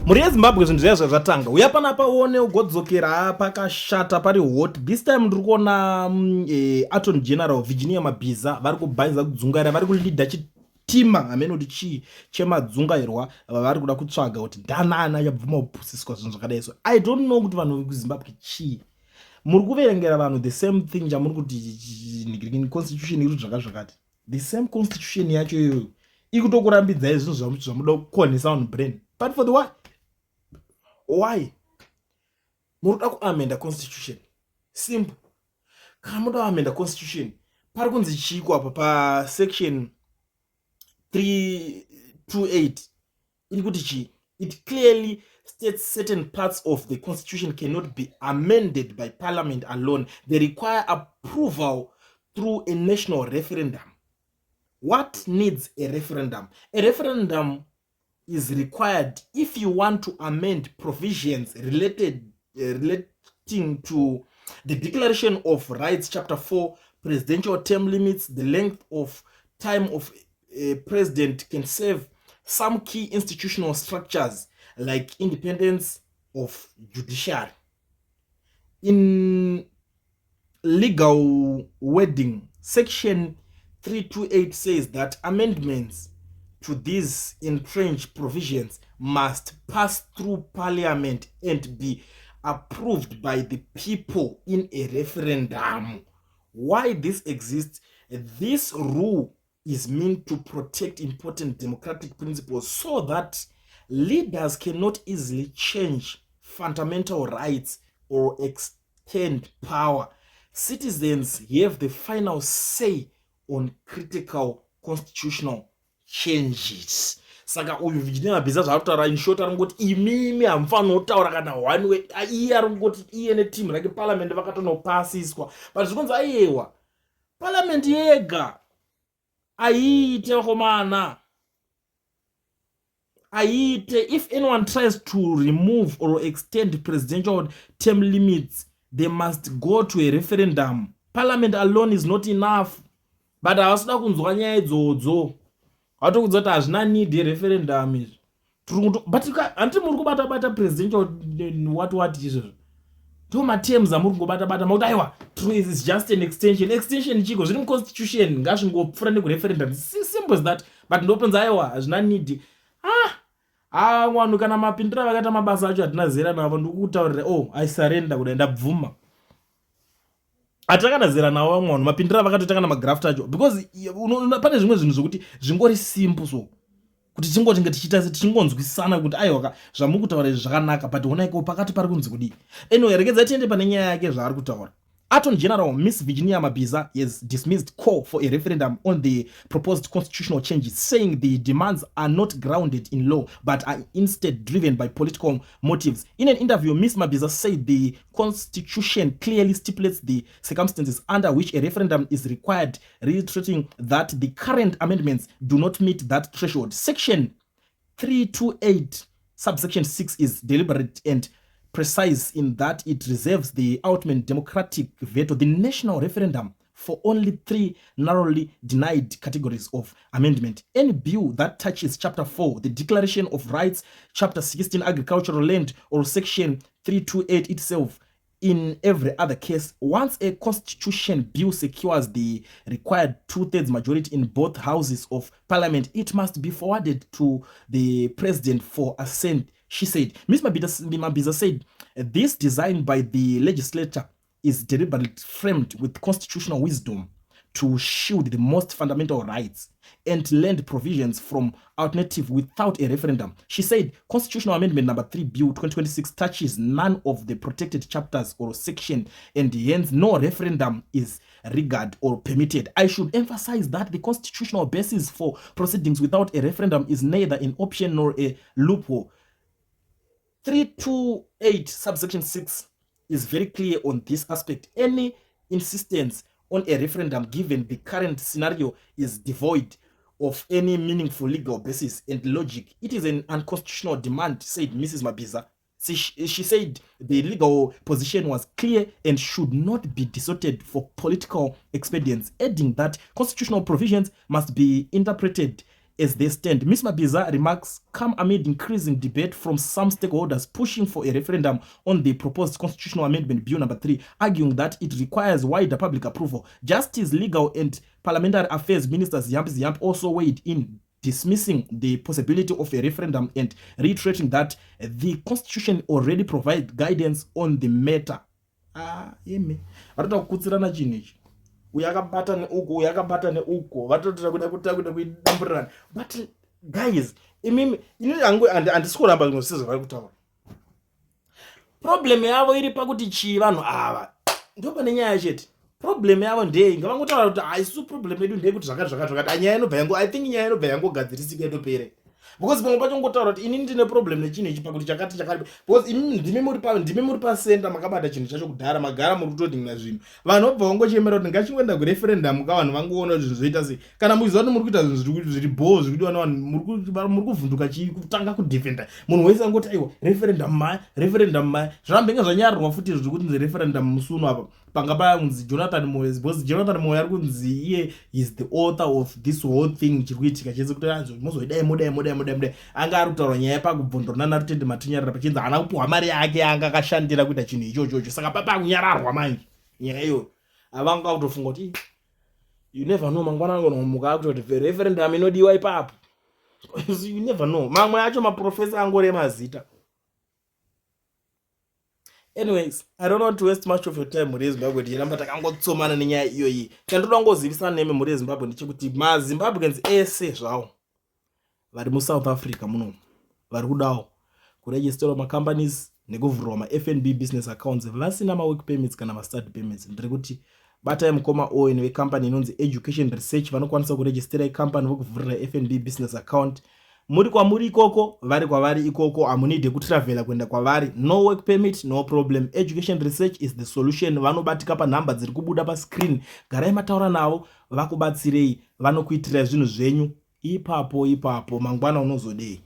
Muri yeZimbabwe zvinhu zviya zvazvatanga uya panapa uone ugodzokera pakashata pari hot. This time ndiri kuona Attorney General Virginia Mabhiza vari kubhanza kudzungaira, vari kulidha chitima hamenoti chii chemadzungairwa vari kuda kutsvaga kuti ndanani achabvuma kupusiswa zvinhu zvakadai. So I don't know kuti vanhu vekuZimbabwe chii muri kuverengera vanhu the same thing chamuri kuti constitution iri zvakazvakati. The same constitution yacho iyoyo iri kutokurambidzai zvinhu zvamuda kukonesa vanhu brain, but for the what? Why? Muruda kuamenda constitution. Simple. Kana muda kuamenda constitution, pari kunzi chiko apa pa section 328 iri kuti chi, it clearly states certain parts of the constitution cannot be amended by parliament alone. They require approval through a national referendum. What needs a referendum? A referendum is required if you want to amend provisions relating to the Declaration of Rights, Chapter 4, presidential term limits, the length of time of a president can serve, some key institutional structures like independence of judiciary. In legal wording, Section 328 says that amendments to these entrenched provisions must pass through parliament and be approved by the people in a referendum. Why this exists? This rule is meant to protect important democratic principles so that leaders cannot easily change fundamental rights or extend power. Citizens have the final say on critical constitutional changes. Saka uyu Virginia Mabhiza zvaarikutaura in short arikungoti imimi hamufanira kutaura kana one way. Iye arikungoti iye netimu rake parliament vakatonopasiswa, but zvikonzi aiyewa parliament yega aiite komana aiite. If anyone tries to remove or extend presidential term limits, they must go to a referendum. Parliament alone is not enough. But havasida kunzwa nyaya idzodzo, vatokudza kuti hazvina need yereferendum izvi. But handiti muri kubata presidential what izvozvo to matems amuri kungobata makuti aiwa is just an extension chiko zviri muconstitution ngazvingopfuura nekureferendum, simple as that. But ndopenza aiwa hazvina need. Vanhu kana mapindira vakaita mabasa acho hatina zera navo, ndikutaurira I surrender kudai ndabvuma. Atakana zera nawo vamwe vanhu mapindira vakatoita kana magraft acho, because pane zvimwe zvinhu zvokuti zvingori simple so kuti tingoti ngatichita tichingonzwisana kuti aiwa zvamuri kutaura izvi zvakanaka, but onaiko pakati pari kunzi kudii. Anyway, rekedza tiende pane nyaya yake zvaari kutaura. Attorney General Miss Virginia Mabhiza has dismissed call for a referendum on the proposed constitutional changes, saying the demands are not grounded in law but are instead driven by political motives. In an interview, Miss Mabhiza said the constitution clearly stipulates the circumstances under which a referendum is required, reiterating that the current amendments do not meet that threshold. Section 328 subsection 6 is deliberate and precise in that it reserves the ultimate democratic veto, the national referendum, for only 3 narrowly denied categories of amendment. Any bill that touches Chapter 4, the Declaration of Rights, Chapter 16, agricultural land, or Section 328 itself, in every other case, once a constitution bill secures the required 2/3 majority in both houses of parliament, it must be forwarded to the president for assent, she said. Ms. Mabhiza said this design by the legislature is deliberately framed with constitutional wisdom to shield the most fundamental rights and lend provisions from alternative without a referendum. She said Constitutional Amendment Number 3 Bill 2026 touches none of the protected chapters or section, and hence no referendum is regarded or permitted. I should emphasize that the constitutional basis for proceedings without a referendum is neither an option nor a loophole. 328 subsection 6 is very clear on this aspect. Any insistence on a referendum given the current scenario is devoid of any meaningful legal basis and logic. It is an unconstitutional demand, said Mrs. Mabhiza. She said the legal position was clear and should not be distorted for political expedience, adding that constitutional provisions must be interpreted as they stand. Ms. Mabiza's remarks come amid increasing debate from some stakeholders pushing for a referendum on the proposed constitutional amendment bill number 3, arguing that it requires wider public approval. Justice, Legal and Parliamentary Affairs Minister Ziyambi Ziyambi also weighed in, dismissing the possibility of a referendum and reiterating that the constitution already provides guidance on the matter. Yeme varitoda kukutsirana chinhu ichi, uyakabata neuko uyakabata neuko, vatotira kuda kuidamburirana. But guys, imimi handisi kuramba zvinosizvo vari kutaura. Problem yavo iri pakuti chii vanhu ava, ndo pane nyaya chete. Problem yavo ndei, ngavangotaura kuti haisisu problem yedu ndei kuti zvakati nyaya inobva yangu, I think nyaya inobva yangogadzirisika yatopere. Because pamwe pacho ngotaura kuti inini ndine problem nechinhu ichi pakuti chakati because ndimi muri pasenda makabata chinhu chacho kudhara, magara muri kutodhinga zvinhu. Vanhu vobva vangochemera kuti ngachingoenda kureferendum ka vanhu vangoona kuti zvinhu zvoita sei. Kana muchiziva kuti muri kuita zvinhu zviri bhoo zviri kudiwa navanhu, muri kuvhunduka kutanga kudefenda. Munhu wese angoti aiwa referendum mai. Zvirambe ngazvanyarirwa futi zviri kuti referendum musuno apa. Panga paunzi Jonathan Moyo, because Jonathan Moyo ari kunzi iye is the author of this whole thing chiri kuitika chese kuti anzo mozodai modai anga ari kutaura nyaya pakubvondorana naRutende Matunyarara pachinzi haana kupiwa mari yake anga akashandira kuita chinhu ichocho, saka pakunyararwa manje nyaya iyo. Avanga kutofunga kuti you never know, mangwana anomuka kuti referendum inodiwa ipapo. You never know, mamwe acho maprofesa angore mazita. Anyways, I don't want to waste much of your time muri Zimbabwe. Ndinamba takangotsomana nenyaya iyoyi. Chandoda ngozivisana nemi muri Zimbabwe ndechekuti maZimbabweans ese zvawo vari muSouth Africa muno vari kudawo kuregisterwa macompanies nekuvhurwa maFNB business accounts vasina mawork permits kana mastudy permits. Ndiri kuti batai mukoma oyo nevecompany inonzi Education Research vanokwanisa kuregistera icompany vokuvhurira FNB business account. Muri kwamuri ikoko, vari kwavari ikoko, hamunide kutravela kuenda kwavari. No work permit, no problem. Education Research is the solution. Vanobatika panhamba dziri kubuda pascreen. Garai mataura navo, vakubatsirei, vanokuitirai zvinhu zvenyu. Ipapo mangwana unozodei.